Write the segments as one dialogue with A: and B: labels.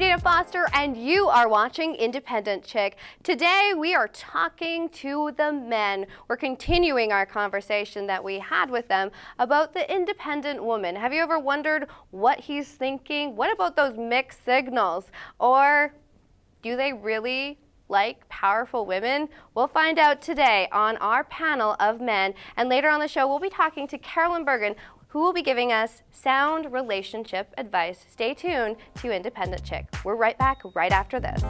A: Dana Foster, and you are watching Independent Chick. Today, we are talking to the men. We're continuing our conversation that we had with them about the independent woman. Have you ever wondered what he's thinking? What about those mixed signals? Or do they really like powerful women? We'll find out today on our panel of men. And later on the show, we'll be talking to Carolyn Bergen, who will be giving us sound relationship advice. Stay tuned to Independent Chick. We're right back right after this.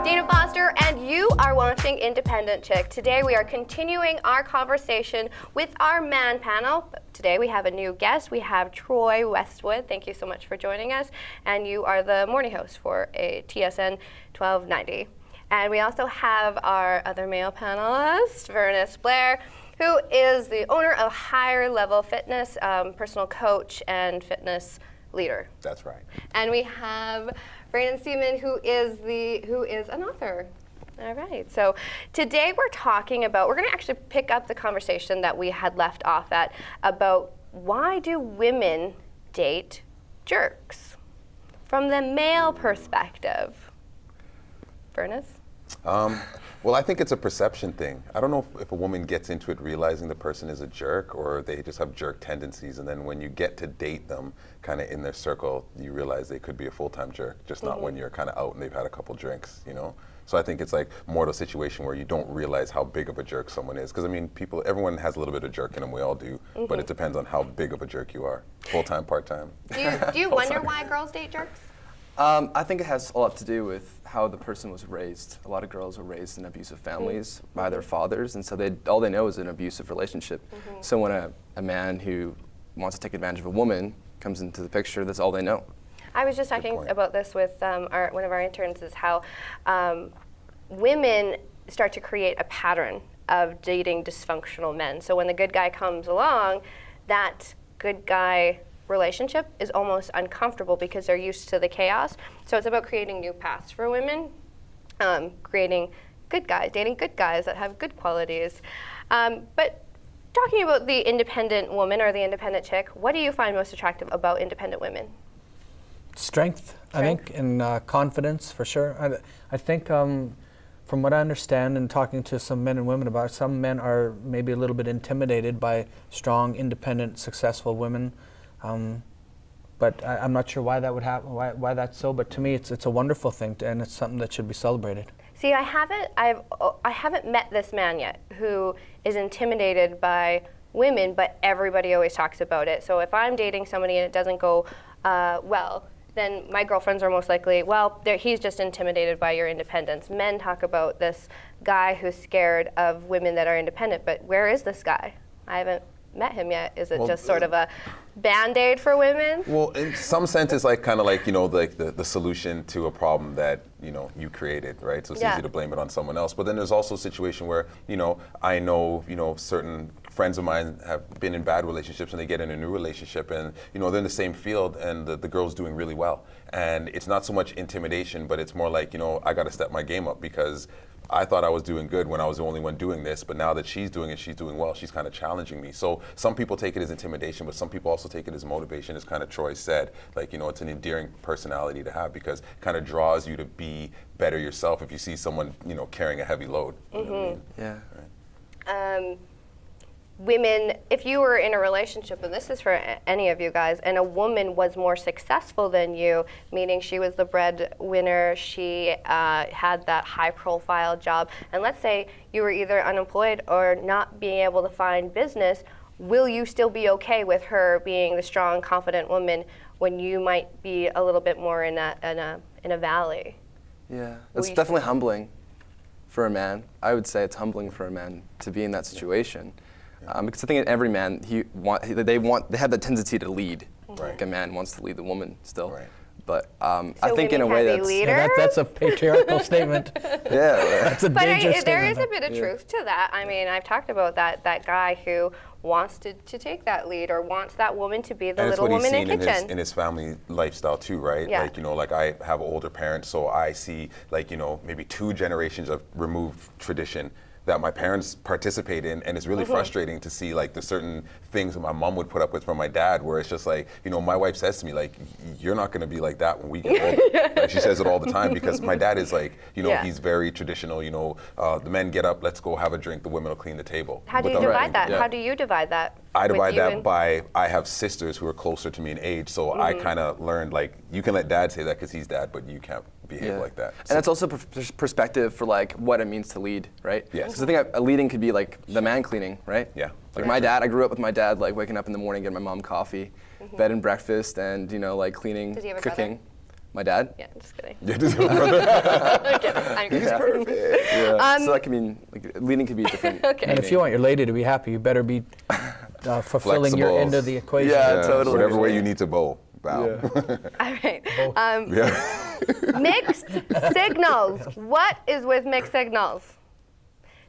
A: Dana Foster, and you are watching Independent Chick. Today we are continuing our conversation with our man panel. Today we have a new guest. We have Troy Westwood. Thank you so much for joining us. And you are the morning host for a TSN 1290. And we also have our other male panelist, Vernis Blair, who is the owner of Higher Level Fitness, personal coach and fitness leader.
B: That's right.
A: And we have Braden Siemens, who is an author. All right, so today we're going to actually pick up the conversation that we had left off at about why do women date jerks from the male perspective. Vernis?
B: Well, I think it's a perception thing. I don't know if a woman gets into it realizing the person is a jerk or they just have jerk tendencies, and then when you get to date them kind of in their circle, you realize they could be a full-time jerk, just not when you're kind of out and they've had a couple drinks, you know? So I think it's like more of a situation where you don't realize how big of a jerk someone is. Because I mean, everyone has a little bit of jerk in them, we all do, but it depends on how big of a jerk you are, full-time, part-time.
A: Do you wonder why girls date jerks?
C: I think it has a lot to do with how the person was raised. A lot of girls were raised in abusive families by their fathers, and so all they know is an abusive relationship. So when a man who wants to take advantage of a woman comes into the picture, that's all they know.
A: I was just talking about this with one of our interns, is how women start to create a pattern of dating dysfunctional men. So when the good guy comes along, that good guy relationship is almost uncomfortable because they're used to the chaos. So it's about creating new paths for women, creating good guys, dating good guys that have good qualities. But talking about the independent woman or the independent chick, what do you find most attractive about independent women?
D: Strength, I think, and confidence for sure. I think from what I understand and talking to some men and women about it, some men are maybe a little bit intimidated by strong, independent, successful women. But I'm not sure why that would happen, why that's so. But to me, it's a wonderful thing, and it's something that should be celebrated.
A: See, I haven't met this man yet who is intimidated by women, but everybody always talks about it. So if I'm dating somebody and it doesn't go well, then my girlfriends are most likely, well, he's just intimidated by your independence. Men talk about this guy who's scared of women that are independent, but where is this guy? I haven't met him yet. Is it just sort of a Band-Aid for women?
B: Well, in some sense, it's like kind of like, you know, like the solution to a problem that, you know, you created, right? So it's easy to blame it on someone else. But then there's also a situation where, you know, I know, you know, certain friends of mine have been in bad relationships and they get in a new relationship and, you know, they're in the same field and the girl's doing really well. And it's not so much intimidation, but it's more like, you know, I got to step my game up because I thought I was doing good when I was the only one doing this, but now that she's doing it, she's doing well, she's kind of challenging me. So some people take it as intimidation, but some people also take it as motivation, as kind of Troy said. Like, you know, it's an endearing personality to have because it kind of draws you to be better yourself if you see someone, you know, carrying a heavy load. You know what I mean?
C: Yeah.
B: Right.
A: Women, if you were in a relationship, and this is for any of you guys, and a woman was more successful than you, meaning she was the breadwinner, she had that high-profile job, and let's say you were either unemployed or not being able to find business, will you still be okay with her being the strong, confident woman when you might be a little bit more in a valley?
C: Yeah, it's definitely humbling for a man. I would say it's humbling for a man to be in that situation. Because I think every man, they have that tendency to lead. Like a man wants to lead the woman still.
B: Right.
C: But I think in a way that's
D: that's a patriarchal statement.
C: yeah.
D: That's a dangerous
A: But there is
D: statement.
A: a bit of truth to that. I mean, I've talked about that guy who wants to take that lead or wants that woman to be the
B: and
A: little woman in the kitchen.
B: in his family lifestyle too, right?
A: Yeah.
B: Like, like I have older parents, so I see like, maybe 2 generations of removed tradition that my parents participate in, and it's really frustrating to see like the certain things that my mom would put up with from my dad, where it's just like, my wife says to me like, you're not gonna be like that when we get older. Like, she says it all the time because my dad is like, he's very traditional, the men get up, let's go have a drink, the women will clean the table.
A: How do you divide that? How do you divide that?
B: I divide that by, I have sisters who are closer to me in age, so I kind of learned like, you can let dad say that because he's dad, but you can't behave like that.
C: And that's also perspective for like what it means to lead, right?
B: Yes.
C: Because I think a leading could be like the man cleaning, right?
B: Yeah.
C: Like my dad, I grew up with my dad, like waking up in the morning, getting my mom coffee, bed and breakfast, and like cleaning,
A: Does he have a
C: cooking.
A: brother?
C: My dad?
A: Yeah, just kidding.
B: Yeah, does your brother?
A: I'm kidding. I'm
B: He's
A: kidding.
B: perfect.
C: Yeah. So that can mean, like, leading could be different.
A: Okay.
D: And if you want your lady to be happy, you better be fulfilling your
B: Flexible.
D: end of the equation.
C: Yeah, totally.
B: Whatever way you need to bow.
C: Yeah.
A: All right.
B: Yeah.
A: Mixed signals. What is with mixed signals?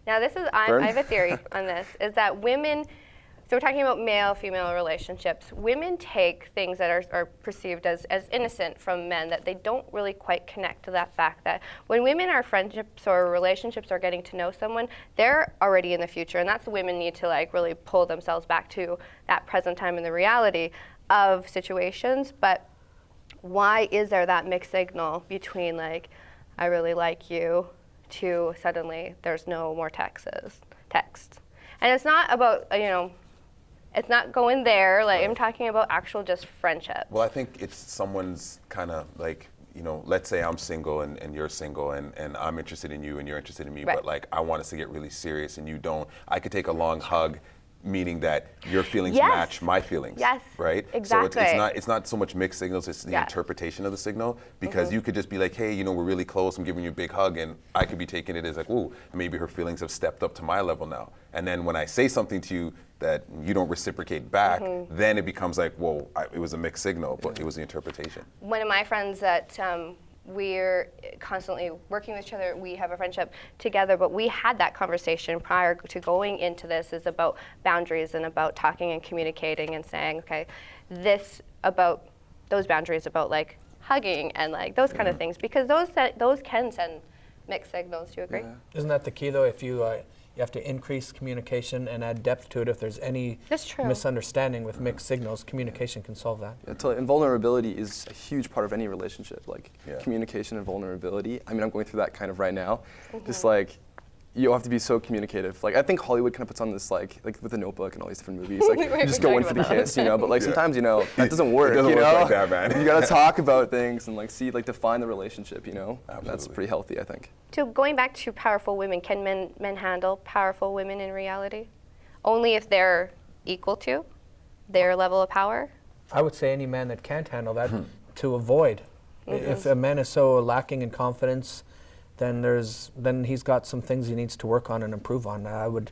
A: Now, I have a theory on this, is that women, so we're talking about male-female relationships. Women take things that are perceived as innocent from men, that they don't really quite connect to that fact that when women are friendships or relationships or getting to know someone, they're already in the future, and that's the women need to like really pull themselves back to that present time and the reality of situations. But why is there that mixed signal between like, I really like you, to suddenly there's no more text? And it's not about, it's not going there, like I'm talking about actual just friendship.
B: Well, I think it's someone's kind of like, let's say I'm single and you're single and I'm interested in you and you're interested in me,
A: Right.
B: but like I want us to get really serious and you don't. I could take a long hug, meaning that your feelings
A: Yes.
B: match my feelings.
A: Yes,
B: Right?
A: exactly.
B: So it's not so much mixed signals, it's the
A: Yeah.
B: interpretation of the signal, because you could just be like, hey, we're really close, I'm giving you a big hug, and I could be taking it as like, ooh, maybe her feelings have stepped up to my level now. And then when I say something to you that you don't reciprocate back, then it becomes like, whoa, it was a mixed signal, but it was the interpretation.
A: One of my friends that we're constantly working with each other, we have a friendship together, but we had that conversation prior to going into this, is about boundaries and about talking and communicating and saying, okay, this about those boundaries about like hugging and like those kind of things, because those can send mixed signals. Do you agree?
C: Yeah.
D: Isn't that the key though? If you have to increase communication and add depth to it. If there's any
A: That's true.
D: misunderstanding with mixed signals, communication can solve that.
C: Yeah, totally. And vulnerability is a huge part of any relationship, like
B: Yeah.
C: communication and vulnerability. I mean, I'm going through that kind of right now. Just like, you have to be so communicative. Like, I think Hollywood kind of puts on this like with The Notebook and all these different movies, like you just go in for the kiss, but like sometimes, that doesn't work,
B: It doesn't work like that, man.
C: You gotta talk about things and like define the relationship, That's
B: Absolutely.
C: pretty healthy, I think.
A: So going back to powerful women, can men handle powerful women in reality? Only if they're equal to their level of power?
D: I would say any man that can't handle that to avoid. If a man is so lacking in confidence, then he's got some things he needs to work on and improve on. I would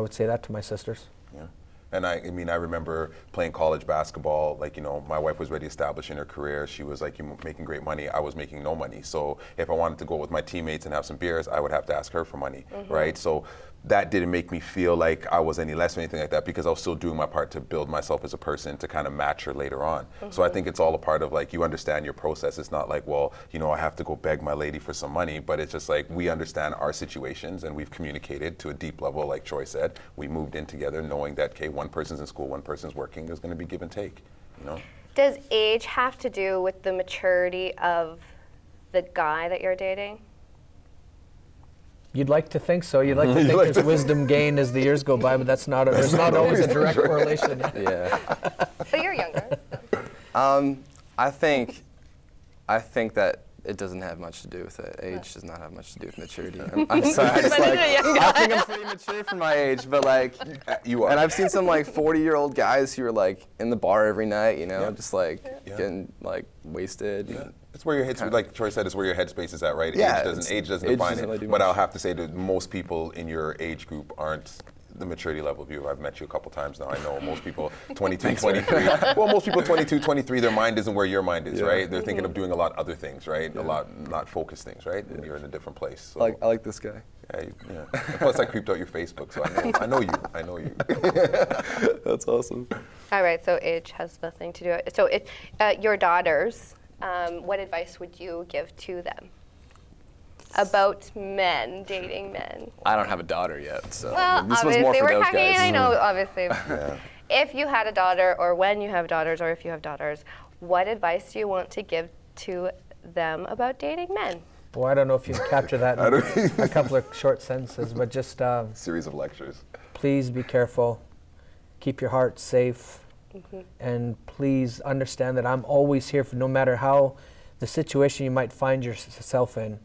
D: say that to my sisters.
B: Yeah. And I remember playing college basketball, like, my wife was already established in her career. She was like making great money. I was making no money. So if I wanted to go with my teammates and have some beers, I would have to ask her for money, right? So that didn't make me feel like I was any less or anything like that, because I was still doing my part to build myself as a person to kind of match her later on. So I think it's all a part of like, you understand your process. It's not like, well, I have to go beg my lady for some money, but it's just like, we understand our situations and we've communicated to a deep level, like Troy said. We moved in together knowing that, okay, one person's in school, one person's working, there's gonna be give and take,
A: Does age have to do with the maturity of the guy that you're dating?
D: You'd like to think so. You'd like to think there's wisdom gained as the years go by, but there's not always a direct correlation.
C: Yeah.
A: But you're younger.
C: I think that it doesn't have much to do with it. Age does not have much to do with maturity. I'm sorry. I think I'm pretty mature for my age, but like,
B: you are.
C: And I've seen some like 40-year-old guys who are like in the bar every night, just like getting like wasted.
B: Yeah. It's where your head, like Troy said, it's where your headspace is at, right?
C: Yeah,
B: Age doesn't define
C: doesn't really
B: it.
C: do
B: But
C: much.
B: I'll have to say that most people in your age group aren't the maturity level of you. I've met you a couple times now. I know most people 22, 23. Well, most people 22, 23, their mind isn't where your mind is, right? They're thinking of doing a lot of other things, right? A lot not focused things, right? And you're in a different place. So.
C: I like this guy.
B: Yeah. Plus, I creeped out your Facebook, so I know you. I know you.
C: That's awesome.
A: All right, so age has nothing to do with it. So your daughters, what advice would you give to them about men, dating men?
C: I don't have a daughter yet, so
A: Well,
C: this was
A: obviously,
C: more for
A: we're
C: those
A: talking,
C: guys.
A: I know, obviously.
B: Yeah.
A: If you had a daughter, or when you have daughters, or if you have daughters, what advice do you want to give to them about dating men?
D: Well, I don't know if you can capture that in a couple of short sentences, but just
B: Series of lectures.
D: please be careful, keep your heart safe, and please understand that I'm always here for no matter how the situation you might find yourself in,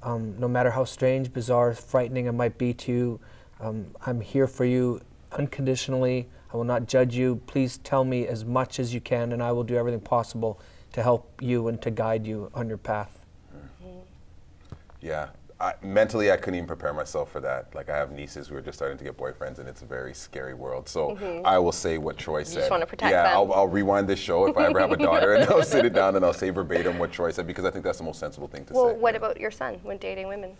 D: no matter how strange, bizarre, frightening it might be to you, I'm here for you unconditionally. I will not judge you. Please tell me as much as you can, and I will do everything possible to help you and to guide you on your path.
B: Yeah. Mentally, I couldn't even prepare myself for that. Like, I have nieces who are just starting to get boyfriends, and it's a very scary world. So I will say what Troy said.
A: You just want to protect
B: yeah,
A: them.
B: I'll rewind this show if I ever have a daughter, and I'll sit it down and I'll say verbatim what Troy said, because I think that's the most sensible thing to say.
A: Well, what about your son when dating women?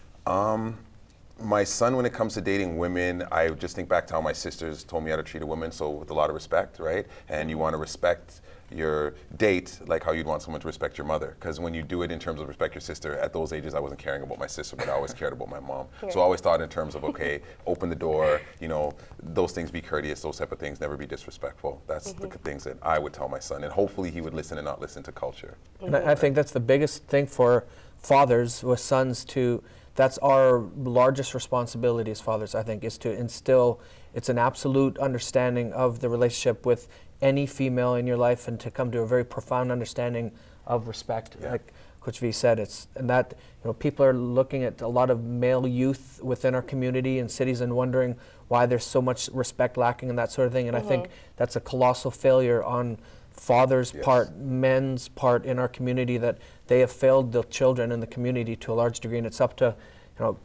B: My son, when it comes to dating women, I just think back to how my sisters told me how to treat a woman, so with a lot of respect, right? And you want to respect your date like how you'd want someone to respect your mother. Because when you do it in terms of respect your sister, at those ages I wasn't caring about my sister, but I always cared about my mom. So I always thought in terms of, okay, open the door, those things, be courteous, those type of things, never be disrespectful. That's the things that I would tell my son. And hopefully he would listen and not listen to culture.
D: And I think that's the biggest thing for fathers with sons that's our largest responsibility as fathers, I think, is to instill, it's an absolute understanding of the relationship with any female in your life and to come to a very profound understanding of respect.
B: Yeah.
D: Like Coach V said, people are looking at a lot of male youth within our community and cities and wondering why there's so much respect lacking and that sort of thing. And I think that's a colossal failure on fathers' part, men's part in our community, that they have failed the children in the community to a large degree, and it's up to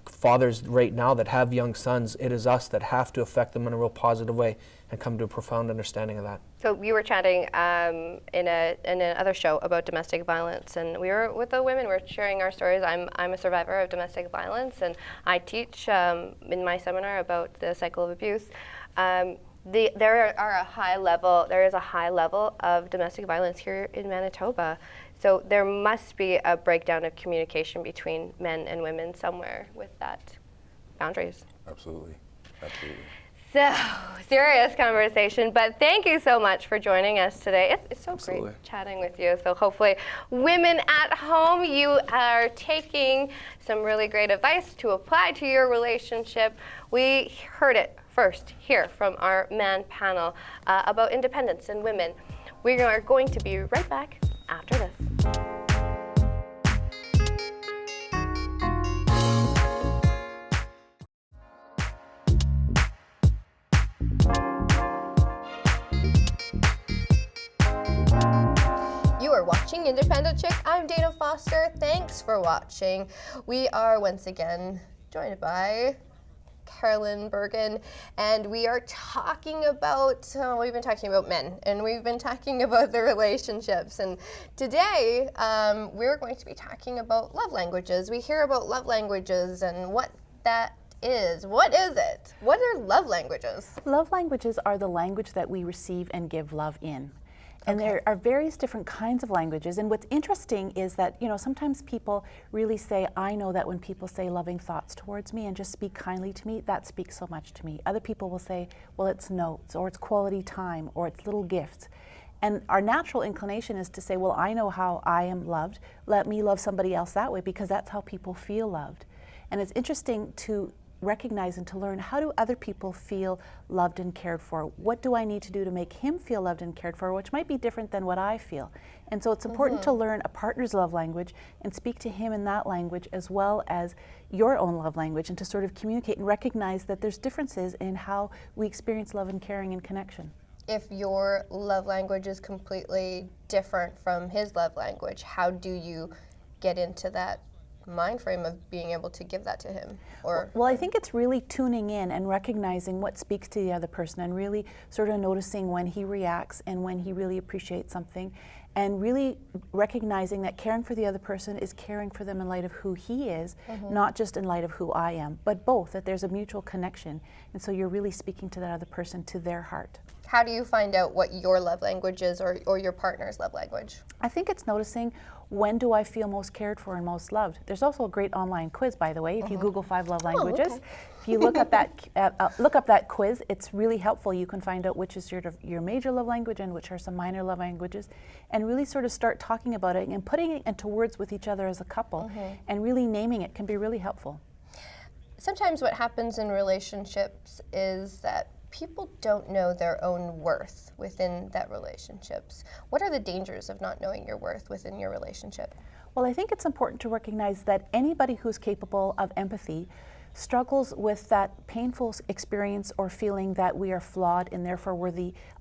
D: fathers right now that have young sons. It is us that have to affect them in a real positive way and come to a profound understanding of that.
A: So we were chatting in another show about domestic violence, and we were with the women. We're sharing our stories. I'm a survivor of domestic violence, and I teach in my seminar about the cycle of abuse. There is a high level of domestic violence here in Manitoba. So there must be a breakdown of communication between men and women somewhere with that boundaries.
B: Absolutely.
A: So, serious conversation, but thank you so much for joining us today. It's so
C: Absolutely.
A: great chatting with you. So hopefully, women at home, you are taking some really great advice to apply to your relationship. We heard it first here from our man panel about independence and women. We are going to be right back after this. You are watching Independent Chick. I'm Dana Foster. Thanks for watching. We are once again joined by Carolyn Bergen, and we are talking about, we've been talking about men, and we've been talking about the relationships, and today we're going to be talking about love languages. We hear about love languages and what that is. What is it? What are love languages?
E: Love languages are the language that we receive and give love in. And there are various different kinds of languages. And what's interesting is that, sometimes people really say, I know that when people say loving thoughts towards me and just speak kindly to me, that speaks so much to me. Other people will say, well, it's notes, or it's quality time, or it's little gifts. And our natural inclination is to say, well, I know how I am loved. Let me love somebody else that way, because that's how people feel loved. And it's interesting to recognize and to learn, how do other people feel loved and cared for? What do I need to do to make him feel loved and cared for, which might be different than what I feel? And so it's important to learn a partner's love language and speak to him in that language as well as your own love language, and to sort of communicate and recognize that there's differences in how we experience love and caring and connection.
A: If your love language is completely different from his love language, how do you get into that mind frame of being able to give that to him? Or
E: Well, I think it's really tuning in and recognizing what speaks to the other person, and really sort of noticing when he reacts and when he really appreciates something, and really recognizing that caring for the other person is caring for them in light of who he is, not just in light of who I am, but both, that there's a mutual connection. And so you're really speaking to that other person, to their heart.
A: how do you find out what your love language is, or your partner's love language?
E: I think it's noticing, when do I feel most cared for and most loved? There's also a great online quiz, by the way. If you Google 5 love languages,
A: okay.
E: if you look up that quiz, it's really helpful. You can find out which is your major love language and which are some minor love languages, and really sort of start talking about it and putting it into words with each other as a couple, and really naming it can be really helpful.
A: Sometimes what happens in relationships is that people don't know their own worth within that relationships. What are the dangers of not knowing your worth within your relationship?
E: Well, I think it's important to recognize that anybody who's capable of empathy struggles with that painful experience or feeling that we are flawed and therefore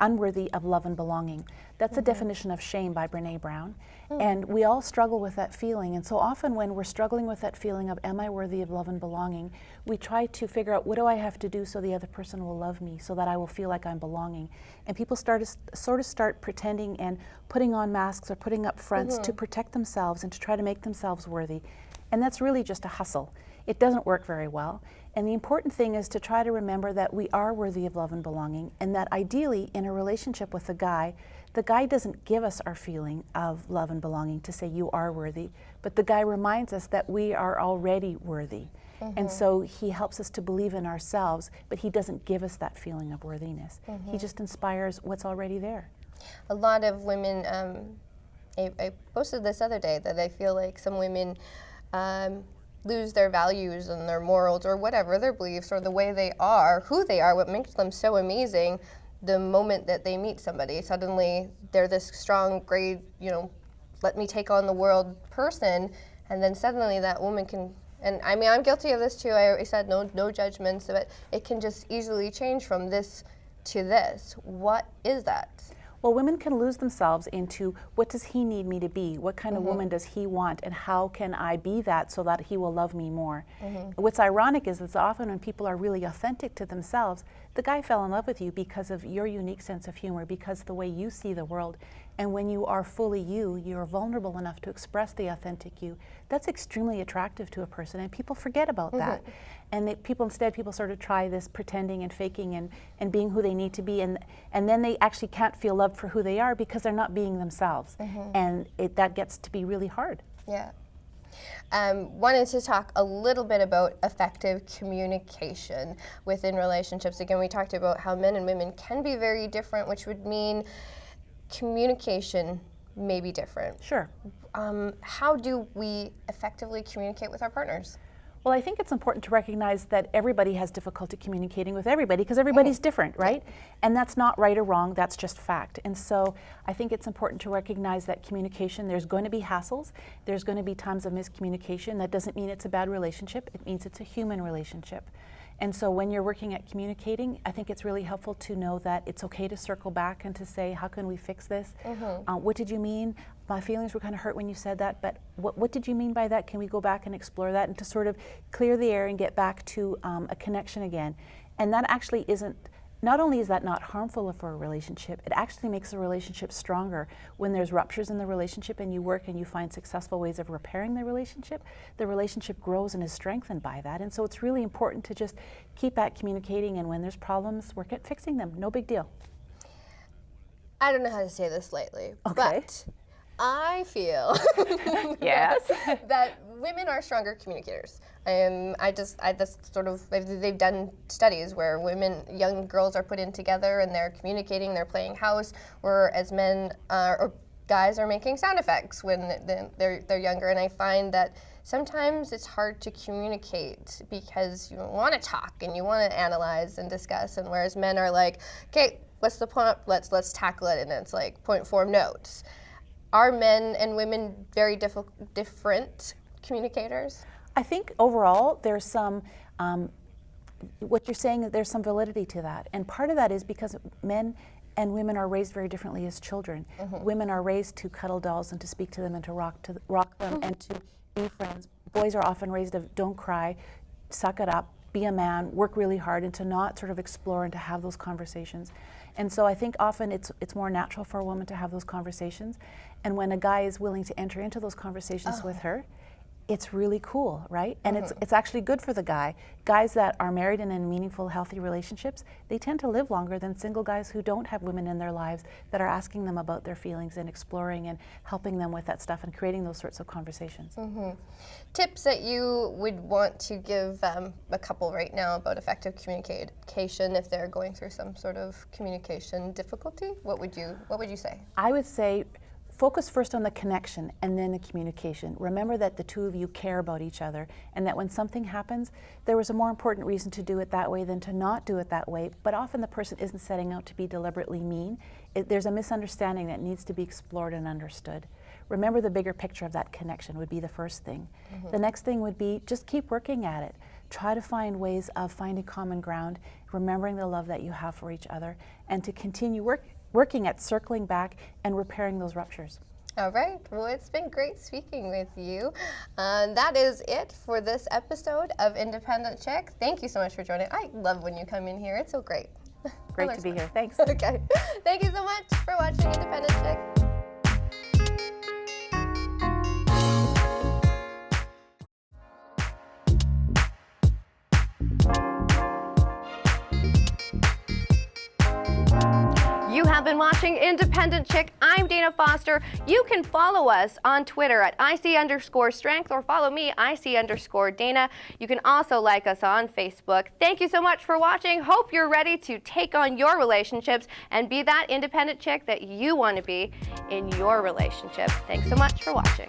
E: unworthy of love and belonging. That's a definition of shame by Brené Brown. And we all struggle with that feeling. And so often when we're struggling with that feeling of, am I worthy of love and belonging, we try to figure out, what do I have to do so the other person will love me, so that I will feel like I'm belonging. And people start pretending and putting on masks or putting up fronts to protect themselves and to try to make themselves worthy. And that's really just a hustle. It doesn't work very well. And the important thing is to try to remember that we are worthy of love and belonging, and that ideally in a relationship with the guy doesn't give us our feeling of love and belonging to say you are worthy, but the guy reminds us that we are already worthy. And so he helps us to believe in ourselves, but he doesn't give us that feeling of worthiness. He just inspires what's already there.
A: A lot of women, I posted this other day that I feel like some women lose their values and their morals or whatever, their beliefs or the way they are, who they are, what makes them so amazing, the moment that they meet somebody. Suddenly they're this strong, great, let me take on the world person, and then suddenly that woman can, and I mean, I'm guilty of this too. I said no judgments, but it can just easily change from this to this. What is that?
E: Well, women can lose themselves into, what does he need me to be? What kind of woman does he want? And how can I be that so that he will love me more? What's ironic is that often when people are really authentic to themselves, the guy fell in love with you because of your unique sense of humor, because of the way you see the world. And when you are fully you, you're vulnerable enough to express the authentic you. That's extremely attractive to a person, and people forget about that. And people sort of try this pretending and faking and being who they need to be, and then they actually can't feel loved for who they are because they're not being themselves. And that gets to be really hard.
A: Yeah. Wanted to talk a little bit about effective communication within relationships. Again, we talked about how men and women can be very different, which would mean communication may be different.
E: Sure.
A: How do we effectively communicate with our partners?
E: Well, I think it's important to recognize that everybody has difficulty communicating with everybody because everybody's different, right? And that's not right or wrong, that's just fact. And so I think it's important to recognize that communication, there's going to be hassles, there's going to be times of miscommunication. That doesn't mean it's a bad relationship, it means it's a human relationship. And so when you're working at communicating, I think it's really helpful to know that it's okay to circle back and to say, how can we fix this? What did you mean? My feelings were kind of hurt when you said that, but what did you mean by that? Can we go back and explore that? And to sort of clear the air and get back to a connection again. And that actually isn't, not only is that not harmful for a relationship, it actually makes the relationship stronger. When there's ruptures in the relationship and you work and you find successful ways of repairing the relationship grows and is strengthened by that. And so it's really important to just keep at communicating, and when there's problems, work at fixing them. No big deal.
A: I don't know how to say this lightly,
E: Okay.
A: but I feel
E: Yes.
A: that women are stronger communicators. They've done studies where young girls are put in together and they're communicating, they're playing house, whereas men or guys are making sound effects when they're younger. And I find that sometimes it's hard to communicate because you want to talk and you want to analyze and discuss, and whereas men are like, okay, what's the point? Let's tackle it, and it's like point form notes. Are men and women very different communicators?
E: I think overall there's some, what you're saying, there's some validity to that. And part of that is because men and women are raised very differently as children. Women are raised to cuddle dolls and to speak to them and to rock them and to be friends. boys are often raised of don't cry, suck it up, be a man, work really hard, and to not sort of explore and to have those conversations. And so I think often it's more natural for a woman to have those conversations. And when a guy is willing to enter into those conversations with her, it's really cool, right? And it's actually good for the guy. Guys that are married and in meaningful, healthy relationships, they tend to live longer than single guys who don't have women in their lives that are asking them about their feelings and exploring and helping them with that stuff and creating those sorts of conversations.
A: Tips that you would want to give a couple right now about effective communication if they're going through some sort of communication difficulty? What would you say?
E: I would say focus first on the connection and then the communication. Remember that the two of you care about each other and that when something happens, there was a more important reason to do it that way than to not do it that way. But often the person isn't setting out to be deliberately mean. There's a misunderstanding that needs to be explored and understood. Remember the bigger picture of that connection would be the first thing. The next thing would be just keep working at it. Try to find ways of finding common ground, remembering the love that you have for each other, and to continue working at circling back and repairing those ruptures.
A: All right. Well, it's been great speaking with you. That is it for this episode of Independent Chick. Thank you so much for joining. I love when you come in here. It's so great.
E: Great to be here. Thanks.
A: Okay. Thank you so much for watching Independent Chick. You have been watching Independent Chick. I'm Dana Foster. You can follow us on Twitter at IC_strength or follow me, IC_Dana. You can also like us on Facebook. Thank you so much for watching. Hope you're ready to take on your relationships and be that independent chick that you want to be in your relationship. Thanks so much for watching.